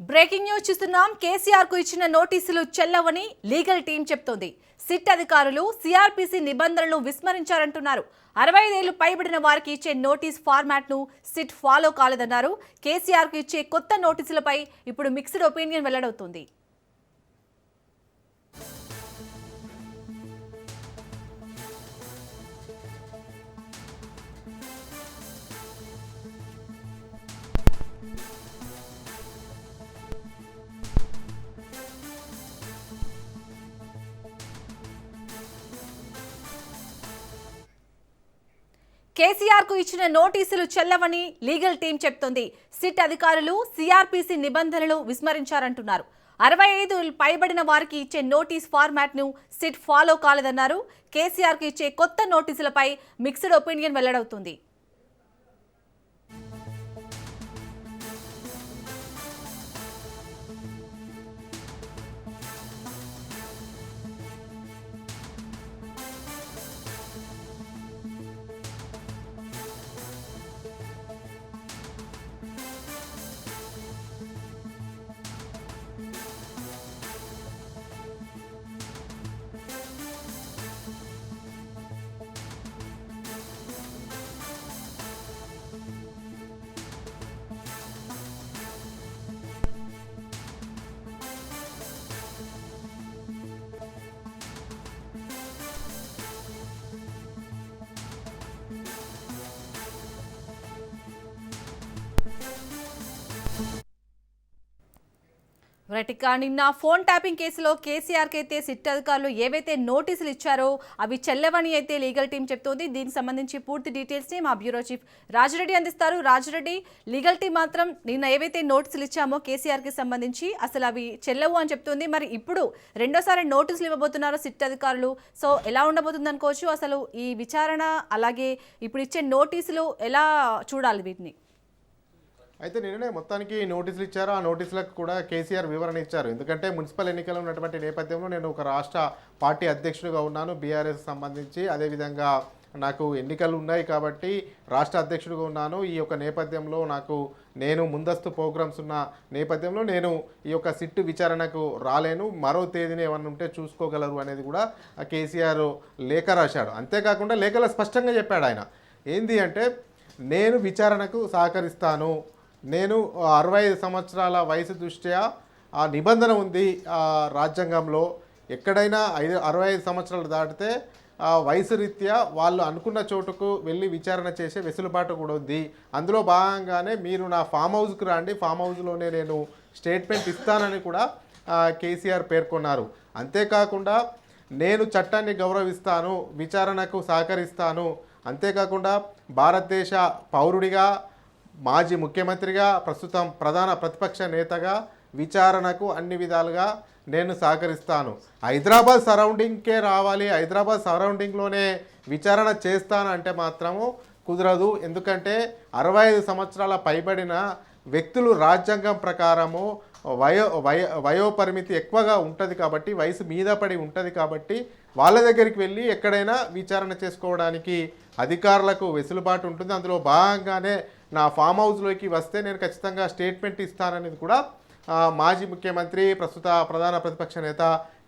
Breaking news చూస్తున్నాం. కేసీఆర్ కు ఇచ్చిన నోటీసులు చెల్లవని లీగల్ టీం చెప్తోంది. సిట్ అధికారులు సిఆర్పిసి నిబంధనలను విస్మరించారంటున్నారు. 65 ఏళ్లు పైబడిన వారికి ఇచ్చే నోటీస్ ఫార్మాట్ ను సిట్ ఫాలో కాలేదన్నారు. కేసీఆర్ కు ఇచ్చే కొత్త నోటీసులపై ఇప్పుడు మిక్స్డ్ ఒపీనియన్ వెల్లడవుతుంది. కేసీఆర్ కు ఇచ్చిన నోటీసులు చెల్లవని లీగల్ టీం చెప్తోంది. సిట్ అధికారులు సిఆర్పిసి నిబంధనలు విస్మరించారంటున్నారు. 65 పైబడిన వారికి ఇచ్చే నోటీస్ ఫార్మాట్ ను సిట్ ఫాలో కాలేదన్నారు. కేసీఆర్ కు ఇచ్చే కొత్త నోటీసులపై మిక్స్డ్ ఒపీనియన్ వెల్లడవుతుంది. నిన్న ఫోన్ ట్యాపింగ్ కేసులో కేసీఆర్ కి అయితే సిట్ అధికారులు ఏవైతే నోటీసులు ఇచ్చారో అవి చెల్లవని అయితే లీగల్ టీం చెప్తోంది. దీనికి సంబంధించి పూర్తి డీటెయిల్స్ ని మా బ్యూరో చీఫ్ రాజరెడ్డి అందిస్తారు. రాజరెడ్డి, లీగల్ టీం మాత్రం నిన్న ఏవైతే నోటీసులు ఇచ్చామో కేసీఆర్ కి సంబంధించి అసలు అవి చెల్లవు అని చెప్తుంది. మరి ఇప్పుడు రెండోసారి నోటీసులు ఇవ్వబోతున్నారు సిట్ అధికారులు. సో ఎలా ఉండబోతుంది అనుకోవచ్చు? అసలు ఈ విచారణ అలాగే ఇప్పుడు ఇచ్చే నోటీసులు ఎలా చూడాలి వీటిని? అయితే నిన్ననే మొత్తానికి నోటీసులు ఇచ్చారు. ఆ నోటీసులకు కూడా కేసీఆర్ వివరణ ఇచ్చారు. ఎందుకంటే మున్సిపల్ ఎన్నికలు ఉన్నటువంటి నేపథ్యంలో నేను ఒక రాష్ట్ర పార్టీ అధ్యక్షుడిగా ఉన్నాను బీఆర్ఎస్ సంబంధించి. అదేవిధంగా నాకు ఎన్నికలు ఉన్నాయి కాబట్టి రాష్ట్ర అధ్యక్షుడిగా ఉన్నాను. ఈ యొక్క నేపథ్యంలో నేను ముందస్తు ప్రోగ్రామ్స్ ఉన్న నేపథ్యంలో నేను ఈ యొక్క సిట్టు విచారణకు రాలేను, మరో తేదీని ఏమన్నా ఉంటే చూసుకోగలరు అనేది కూడా కేసీఆర్ లేఖ రాశాడు. అంతేకాకుండా లేఖలో స్పష్టంగా చెప్పాడు ఆయన. ఏంది అంటే, నేను విచారణకు సహకరిస్తాను, నేను 65 సంవత్సరాల వయసు దృష్ట్యా ఆ నిబంధన ఉంది రాజ్యాంగంలో. ఎక్కడైనా 65 సంవత్సరాలు దాటితే వయసు రీత్యా వాళ్ళు అనుకున్న చోటుకు వెళ్ళి విచారణ చేసే వెసులుబాటు కూడా ఉంది. అందులో భాగంగానే మీరు నా ఫామ్ హౌస్కి రండి, ఫామ్ హౌస్లోనే నేను స్టేట్మెంట్ ఇస్తానని కూడా కేసీఆర్ పేర్కొన్నారు. అంతేకాకుండా నేను చట్టాన్ని గౌరవిస్తాను, విచారణకు సహకరిస్తాను, అంతేకాకుండా భారతదేశ పౌరుడిగా, మాజీ ముఖ్యమంత్రిగా, ప్రస్తుతం ప్రధాన ప్రతిపక్ష నేతగా విచారణకు అన్ని విధాలుగా నేను సహకరిస్తాను. హైదరాబాద్ సరౌండింగ్కే రావాలి, హైదరాబాద్ సరౌండింగ్లోనే విచారణ చేస్తాను అంటే మాత్రము కుదరదు. ఎందుకంటే 65 సంవత్సరాల పైబడిన వ్యక్తులు రాజ్యాంగం ప్రకారము వయోపరిమితి ఎక్కువగా ఉంటుంది కాబట్టి, వయసు మీద పడి ఉంటుంది కాబట్టి వాళ్ళ దగ్గరికి వెళ్ళి ఎక్కడైనా విచారణ చేసుకోవడానికి అధికారులకు వెసులుబాటు ఉంటుంది. అందులో భాగంగానే నా ఫామ్ హౌస్లోకి వస్తే నేను ఖచ్చితంగా స్టేట్మెంట్ ఇస్తాననేది కూడా మాజీ ముఖ్యమంత్రి, ప్రస్తుత ప్రధాన ప్రతిపక్ష నేత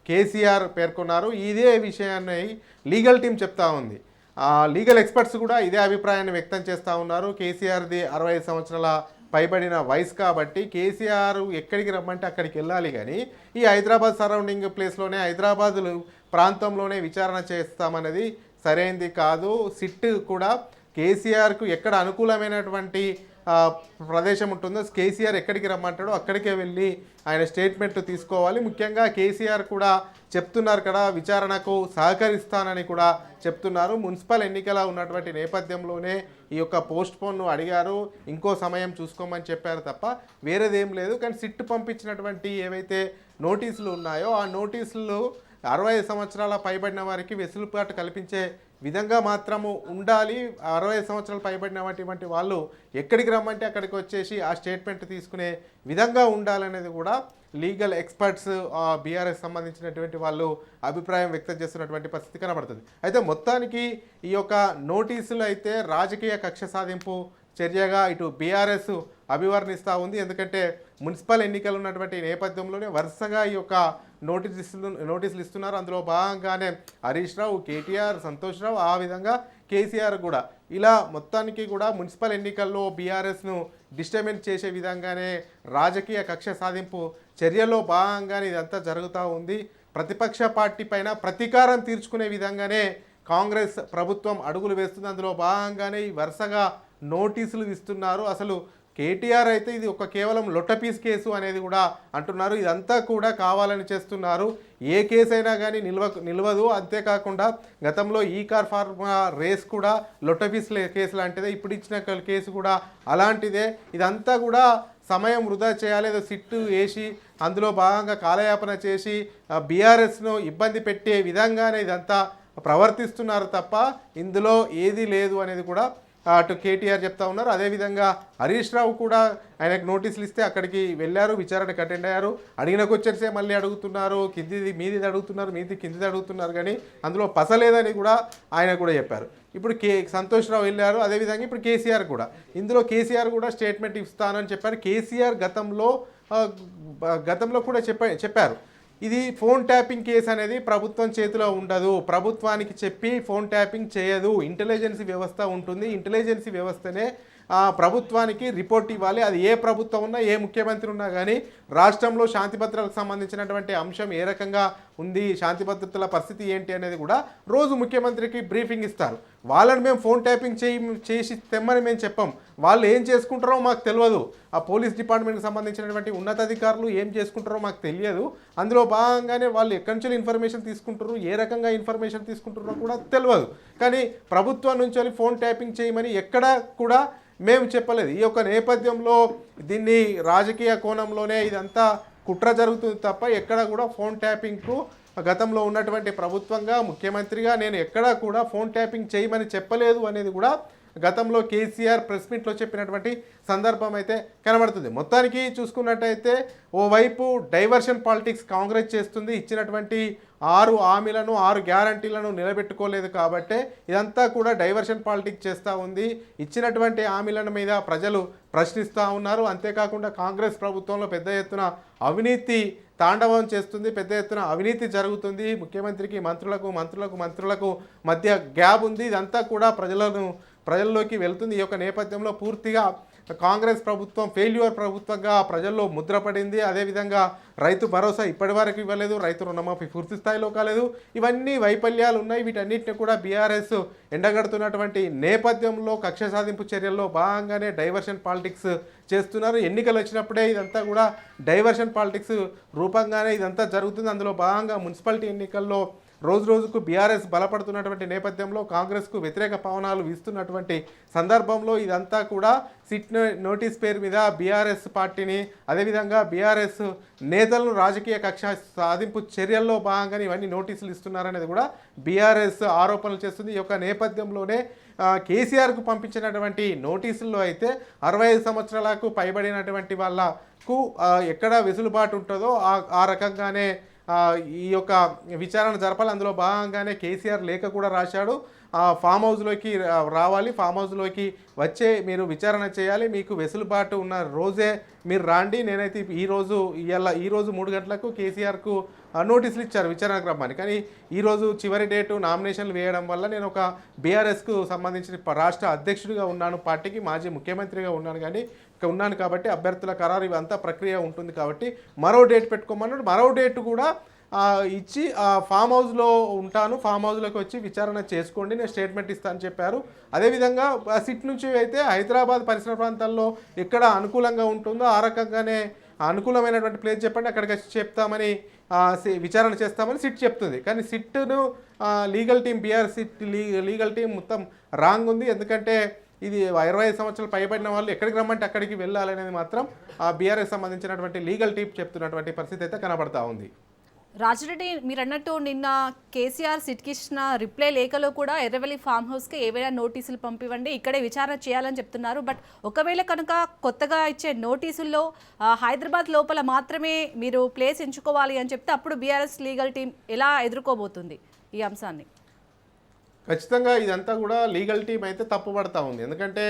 కేసీఆర్ పేర్కొన్నారు. ఇదే విషయాన్ని లీగల్ టీం చెప్తా ఉంది. లీగల్ ఎక్స్పర్ట్స్ కూడా ఇదే అభిప్రాయాన్ని వ్యక్తం చేస్తూ ఉన్నారు. కేసీఆర్ది 65 సంవత్సరాల పైబడిన వయసు కాబట్టి కేసీఆర్ ఎక్కడికి రమ్మంటే అక్కడికి వెళ్ళాలి, కానీ ఈ హైదరాబాద్ సరౌండింగ్ ప్లేస్లోనే, హైదరాబాద్ ప్రాంతంలోనే విచారణ చేస్తామనేది సరైనది కాదు. సిట్ కూడా కేసీఆర్కు ఎక్కడ అనుకూలమైనటువంటి ప్రదేశం ఉంటుందో కేసీఆర్ ఎక్కడికి రమ్మంటాడో అక్కడికే వెళ్ళి ఆయన స్టేట్మెంట్ తీసుకోవాలి. ముఖ్యంగా కేసీఆర్ కూడా చెప్తున్నారు కదా, విచారణకు సహకరిస్తానని కూడా చెప్తున్నారు. మున్సిపల్ ఎన్నికల ఉన్నటువంటి నేపథ్యంలోనే ఈ యొక్క పోస్ట్ పోన్ను అడిగారు, ఇంకో సమయం చూసుకోమని చెప్పారు తప్ప వేరేదేం లేదు. కానీ సిట్ పంపించినటువంటి ఏవైతే నోటీసులు ఉన్నాయో ఆ నోటీసులు 65 సంవత్సరాల పైబడిన వారికి వెసులుబాటు కల్పించే విధంగా మాత్రము ఉండాలి. 65 సంవత్సరాలు పైబడినటువంటి వాళ్ళు ఎక్కడికి రమ్మంటే అక్కడికి వచ్చేసి ఆ స్టేట్మెంట్ తీసుకునే విధంగా ఉండాలనేది కూడా లీగల్ ఎక్స్పర్ట్స్ బీఆర్ఎస్ సంబంధించినటువంటి వాళ్ళు అభిప్రాయం వ్యక్తం చేస్తున్నటువంటి పరిస్థితి కనబడుతుంది. అయితే మొత్తానికి ఈ యొక్క నోటీసులు అయితే రాజకీయ కక్ష సాధింపు చర్యగా ఇటు బీఆర్ఎస్ అభివర్ణిస్తూ ఉంది. ఎందుకంటే మున్సిపల్ ఎన్నికలు ఉన్నటువంటి నేపథ్యంలోనే వరుసగా ఈ యొక్క నోటీసులు ఇస్తున్నారు. అందులో భాగంగానే హరీష్ రావు, కేటీఆర్, సంతోష్ రావు, ఆ విధంగా కేసీఆర్ కూడా ఇలా మొత్తానికి కూడా మున్సిపల్ ఎన్నికల్లో బీఆర్ఎస్ను డిస్టర్బెన్స్ చేసే విధంగానే రాజకీయ కక్ష సాధింపు చర్యల్లో భాగంగానే ఇదంతా జరుగుతూ ఉంది. ప్రతిపక్ష పార్టీ పైన ప్రతీకారం తీర్చుకునే విధంగానే కాంగ్రెస్ ప్రభుత్వం అడుగులు వేస్తుంది. అందులో భాగంగానే ఈ వరుసగా నోటీసులు ఇస్తున్నారు. అసలు కేటీఆర్ అయితే ఇది ఒక కేవలం లొట్టపీస్ కేసు అనేది కూడా అంటున్నారు. ఇదంతా కూడా కావాలని చేస్తున్నారు. ఏ కేసు అయినా కానీ నిలవదు. అంతేకాకుండా గతంలో ఈ కార్ ఫార్మా రేస్ కూడా లొట్టపీస్ కేసు లాంటిదే, ఇప్పుడు ఇచ్చిన కేసు కూడా అలాంటిదే. ఇదంతా కూడా సమయం వృధా చేయాలి, ఏదో సిట్టు వేసి అందులో భాగంగా కాలయాపన చేసి బీఆర్ఎస్ను ఇబ్బంది పెట్టే విధంగానే ఇదంతా ప్రవర్తిస్తున్నారు తప్ప ఇందులో ఏది లేదు అనేది కూడా అటు కేటీఆర్ చెప్తా ఉన్నారు. అదేవిధంగా హరీష్ రావు కూడా ఆయనకు నోటీసులు ఇస్తే అక్కడికి వెళ్ళారు, విచారణకు అటెండ్ అయ్యారు. అడిగిన క్వశ్చన్సే మళ్ళీ అడుగుతున్నారు, కిందిది మీది అడుగుతున్నారు, మీది కిందిది అడుగుతున్నారు, కానీ అందులో పసలేదని కూడా ఆయన కూడా చెప్పారు. ఇప్పుడు సంతోష్ రావు వెళ్ళారు. అదేవిధంగా ఇప్పుడు కేసీఆర్ కూడా, ఇందులో కేసీఆర్ కూడా స్టేట్మెంట్ ఇస్తానని చెప్పారు. కేసీఆర్ గతంలో కూడా చెప్పారు ఇది ఫోన్ ట్యాపింగ్ కేసు అనేది ప్రభుత్వం చేతిలో ఉండదు, ప్రభుత్వానికి చెప్పి ఫోన్ ట్యాపింగ్ చేయదు, ఇంటెలిజెన్సీ వ్యవస్థ ఉంటుంది, ఇంటెలిజెన్సీ వ్యవస్థనే ప్రభుత్వానికి రిపోర్ట్ ఇవ్వాలి. అది ఏ ప్రభుత్వం ఉన్నా, ఏ ముఖ్యమంత్రి ఉన్నా కానీ రాష్ట్రంలో శాంతి భద్రతలకు సంబంధించినటువంటి అంశం ఏ రకంగా ఉంది, శాంతి భద్రతల పరిస్థితి ఏంటి అనేది కూడా రోజు ముఖ్యమంత్రికి బ్రీఫింగ్ ఇస్తారు. వాళ్ళని మేము ఫోన్ ట్యాపింగ్ చేసి తెమ్మని మేము చెప్పాం. వాళ్ళు ఏం చేసుకుంటారో మాకు తెలియదు. ఆ పోలీస్ డిపార్ట్మెంట్కి సంబంధించినటువంటి ఉన్నతాధికారులు ఏం చేసుకుంటారో మాకు తెలియదు. అందులో భాగంగానే వాళ్ళు ఎక్కడి నుంచి ఇన్ఫర్మేషన్ తీసుకుంటారు, ఏ రకంగా ఇన్ఫర్మేషన్ తీసుకుంటారో కూడా తెలియదు. కానీ ప్రభుత్వం నుంచి ఫోన్ ట్యాపింగ్ చేయమని ఎక్కడా కూడా మేము చెప్పలేదు. ఈ యొక్క నేపథ్యంలో దీన్ని రాజకీయ కోణంలోనే ఇదంతా కుట్ర జరుగుతుంది తప్ప ఎక్కడ కూడా ఫోన్ ట్యాపింగ్కు గతంలో ఉన్నటువంటి ప్రభుత్వంగా ముఖ్యమంత్రిగా నేను ఎక్కడా కూడా ఫోన్ ట్యాపింగ్ చేయమని చెప్పలేదు అనేది కూడా గతంలో కేసీఆర్ ప్రెస్ మీట్లో చెప్పినటువంటి సందర్భం అయితే కనబడుతుంది. మొత్తానికి చూసుకున్నట్టయితే ఓవైపు డైవర్షన్ పాలిటిక్స్ కాంగ్రెస్ చేస్తుంది. ఇచ్చినటువంటి 6 హామీలను 6 గ్యారంటీలను నిలబెట్టుకోలేదు కాబట్టి ఇదంతా కూడా డైవర్షన్ పాలిటిక్స్ చేస్తూ ఉంది. ఇచ్చినటువంటి హామీల మీద ప్రజలు ప్రశ్నిస్తూ ఉన్నారు. అంతేకాకుండా కాంగ్రెస్ ప్రభుత్వంలో పెద్ద ఎత్తున అవినీతి తాండవం చేస్తుంది, పెద్ద ఎత్తున అవినీతి జరుగుతుంది. ముఖ్యమంత్రికి మంత్రులకు మధ్య గ్యాప్ ఉంది. ఇదంతా కూడా ప్రజల్లోకి వెళ్తుంది. ఈ యొక్క నేపథ్యంలో పూర్తిగా కాంగ్రెస్ ప్రభుత్వం ఫెయిల్యూర్ ప్రభుత్వంగా ప్రజల్లో ముద్రపడింది. అదేవిధంగా రైతు భరోసా ఇప్పటివరకు ఇవ్వలేదు, రైతు రుణమాఫీ పూర్తి స్థాయిలో కాలేదు. ఇవన్నీ వైఫల్యాలు ఉన్నాయి. వీటన్నిటిని కూడా బీఆర్ఎస్ ఎండగడుతున్నటువంటి నేపథ్యంలో కక్ష సాధింపు చర్యల్లో భాగంగానే డైవర్షన్ పాలిటిక్స్ చేస్తున్నారు. ఎన్నికలు వచ్చినప్పుడే ఇదంతా కూడా డైవర్షన్ పాలిటిక్స్ రూపంగానే ఇదంతా జరుగుతుంది. అందులో భాగంగా మున్సిపాలిటీ ఎన్నికల్లో రోజుకు బీఆర్ఎస్ బలపడుతున్నటువంటి నేపథ్యంలో కాంగ్రెస్కు వ్యతిరేక పవనాలు వీస్తున్నటువంటి సందర్భంలో ఇదంతా కూడా సిట్ నోటీస్ పేరు మీద బీఆర్ఎస్ పార్టీని, అదేవిధంగా బీఆర్ఎస్ నేతలను రాజకీయ కక్ష సాధింపు చర్యల్లో భాగంగానే ఇవన్నీ నోటీసులు ఇస్తున్నారనేది కూడా బీఆర్ఎస్ ఆరోపణలు చేస్తుంది. ఈ యొక్క నేపథ్యంలోనే కేసీఆర్కు పంపించినటువంటి నోటీసుల్లో అయితే 65 సంవత్సరాలకు పైబడినటువంటి వాళ్ళకు ఎక్కడ వెసులుబాటు ఉంటుందో ఆ రకంగానే ఈ యొక్క విచారణ జరపాలి. అందులో భాగంగానే కేసీఆర్ లేఖ కూడా రాశాడు. ఫామ్ హౌస్లోకి రావాలి, ఫామ్ హౌస్లోకి వచ్చే మీరు విచారణ చేయాలి, మీకు వెసులుబాటు ఉన్న రోజే మీరు రాండి. నేనైతే ఈరోజు 3 గంటలకు కేసీఆర్కు నోటీసులు ఇచ్చారు విచారణకు రమ్మని. కానీ ఈరోజు చివరి డేటు నామినేషన్లు వేయడం వల్ల నేను ఒక బీఆర్ఎస్కు సంబంధించిన రాష్ట్ర అధ్యక్షుడిగా ఉన్నాను, పార్టీకి మాజీ ముఖ్యమంత్రిగా ఉన్నాను కాబట్టి అభ్యర్థుల ఖరారు ఇవంతా ప్రక్రియ ఉంటుంది కాబట్టి మరో డేట్ పెట్టుకోమన్నాడు. మరో డేట్ కూడా ఇచ్చి ఫామ్ హౌస్లో ఉంటాను, ఫామ్ హౌస్లోకి వచ్చి విచారణ చేసుకోండి, నేను స్టేట్మెంట్ ఇస్తానని చెప్పారు. అదేవిధంగా సిట్ నుంచి అయితే హైదరాబాద్ పరిసర ప్రాంతాల్లో ఎక్కడ అనుకూలంగా ఉంటుందో ఆ రకంగానే అనుకూలమైనటువంటి ప్లేస్ చెప్పండి, అక్కడికి వచ్చి చెప్తామని విచారణ చేస్తామని సిట్ చెప్తుంది. కానీ సిట్ను లీగల్ టీం లీగల్ టీం మొత్తం రాంగ్ ఉంది. ఎందుకంటే ఇది 25 సంవత్సరాలు పైబడిన వాళ్ళు ఎక్కడికి రమ్మంటే అక్కడికి వెళ్ళాలనేది మాత్రం బీఆర్ఎస్ సంబంధించినటువంటి లీగల్ టీం చెప్తున్నటువంటి పరిస్థితి అయితే కనబడతా ఉంది. రాజిరెడ్డి, మీరు అన్నట్టు నిన్న కేసీఆర్ సిట్కి ఇచ్చిన రిప్లై లేఖలో కూడా ఎర్రవెల్లి ఫామ్ హౌస్కి ఏవైనా నోటీసులు పంపివ్వండి, ఇక్కడే విచారణ చేయాలని చెప్తున్నారు. బట్ ఒకవేళ కనుక కొత్తగా ఇచ్చే నోటీసుల్లో హైదరాబాద్ లోపల మాత్రమే మీరు ప్లేస్ ఎంచుకోవాలి అని చెప్తే అప్పుడు బీఆర్ఎస్ లీగల్ టీం ఎలా ఎదుర్కోబోతుంది ఈ అంశాన్ని? ఖచ్చితంగా ఇదంతా కూడా లీగల్ టీం అయితే తప్పుపడతా ఉంది. ఎందుకంటే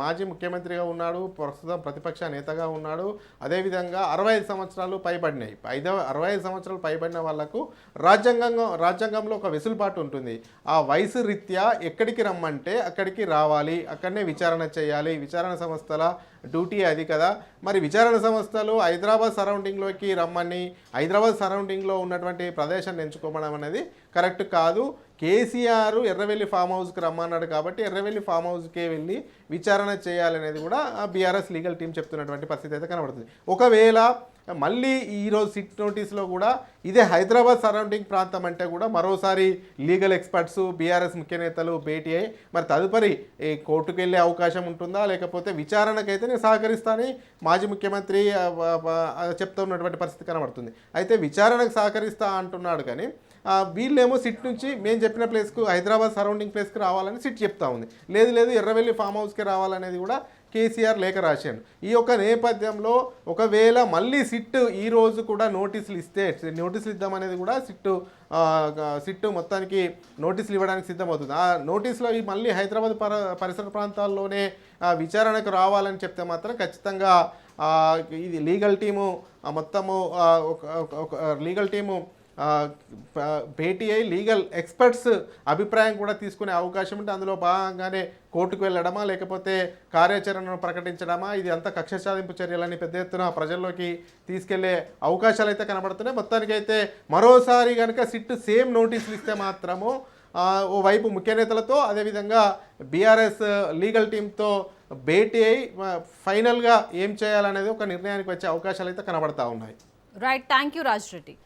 మాజీ ముఖ్యమంత్రిగా ఉన్నాడు, ప్రస్తుతం ప్రతిపక్ష నేతగా ఉన్నాడు. అదేవిధంగా 65 సంవత్సరాలు పైబడినాయి. 65 సంవత్సరాలు పైబడిన వాళ్లకు రాజ్యాంగంలో ఒక వెసులుబాటు ఉంటుంది. ఆ వయసు రీత్యా ఎక్కడికి రమ్మంటే అక్కడికి రావాలి, అక్కడనే విచారణ చేయాలి. విచారణ సంస్థల డ్యూటీ అది కదా. మరి విచారణ సంస్థలు హైదరాబాద్ సరౌండింగ్లోకి రమ్మని హైదరాబాద్ సరౌండింగ్లో ఉన్నటువంటి ప్రదేశాన్ని ఎంచుకోవడం అనేది కరెక్ట్ కాదు. కేసీఆర్ ఎర్రవెల్లి ఫామ్ హౌస్కి రమ్మన్నాడు కాబట్టి ఎర్రవెల్లి ఫామ్ హౌస్కే వెళ్ళి విచారణ చేయాలనేది కూడా బీఆర్ఎస్ లీగల్ టీం చెప్తున్నటువంటి పరిస్థితి అయితే కనబడుతుంది. ఒకవేళ మళ్ళీ ఈరోజు సిట్ నోటీస్లో కూడా ఇదే హైదరాబాద్ సరౌండింగ్ ప్రాంతం అంటే కూడా మరోసారి లీగల్ ఎక్స్పర్ట్స్ బీఆర్ఎస్ ముఖ్య నేతలు భేటీ అయ్యి మరి తదుపరి కోర్టుకు వెళ్ళే అవకాశం ఉంటుందా, లేకపోతే విచారణకైతే నేను సహకరిస్తానని మాజీ ముఖ్యమంత్రి చెప్తున్నటువంటి పరిస్థితి కనబడుతుంది. అయితే విచారణకు సహకరిస్తా అంటున్నాడు కానీ వీళ్ళేమో సిట్ నుంచి మేము చెప్పిన ప్లేస్కు హైదరాబాద్ సరౌండింగ్ ప్లేస్కి రావాలని సిట్ చెప్తా ఉంది. లేదు ఎర్రవెల్లి ఫామ్ హౌస్కి రావాలనేది కూడా కేసీఆర్ లేఖ రాశాడు. ఈ యొక్క నేపథ్యంలో ఒకవేళ మళ్ళీ సిట్ ఈ రోజు కూడా నోటీసులు ఇద్దామనేది కూడా సిట్టు మొత్తానికి నోటీసులు ఇవ్వడానికి సిద్ధమవుతుంది. ఆ నోటీసులో మళ్ళీ హైదరాబాద్ పరిసర ప్రాంతాల్లోనే విచారణకు రావాలని చెప్తే మాత్రం ఖచ్చితంగా ఇది లీగల్ టీము మొత్తము లీగల్ టీము భేటీ అయి లీగల్ ఎక్స్పర్ట్స్ అభిప్రాయం కూడా తీసుకునే అవకాశం ఉంటే అందులో భాగంగానే కోర్టుకు వెళ్ళడమా లేకపోతే కార్యాచరణను ప్రకటించడమా, ఇది అంతా కక్ష సాధింపు చర్యలని పెద్ద ఎత్తున ప్రజల్లోకి తీసుకెళ్లే అవకాశాలు అయితే కనబడుతున్నాయి. మొత్తానికైతే మరోసారి కనుక సిట్ సేమ్ నోటీసులు ఇస్తే మాత్రము ఓవైపు ముఖ్య నేతలతో అదేవిధంగా బీఆర్ఎస్ లీగల్ టీంతో భేటీ అయి ఫైనల్గా ఏం చేయాలనేది ఒక నిర్ణయానికి వచ్చే అవకాశాలు అయితే కనబడతా ఉన్నాయి. Right, thank you Raj Reddy.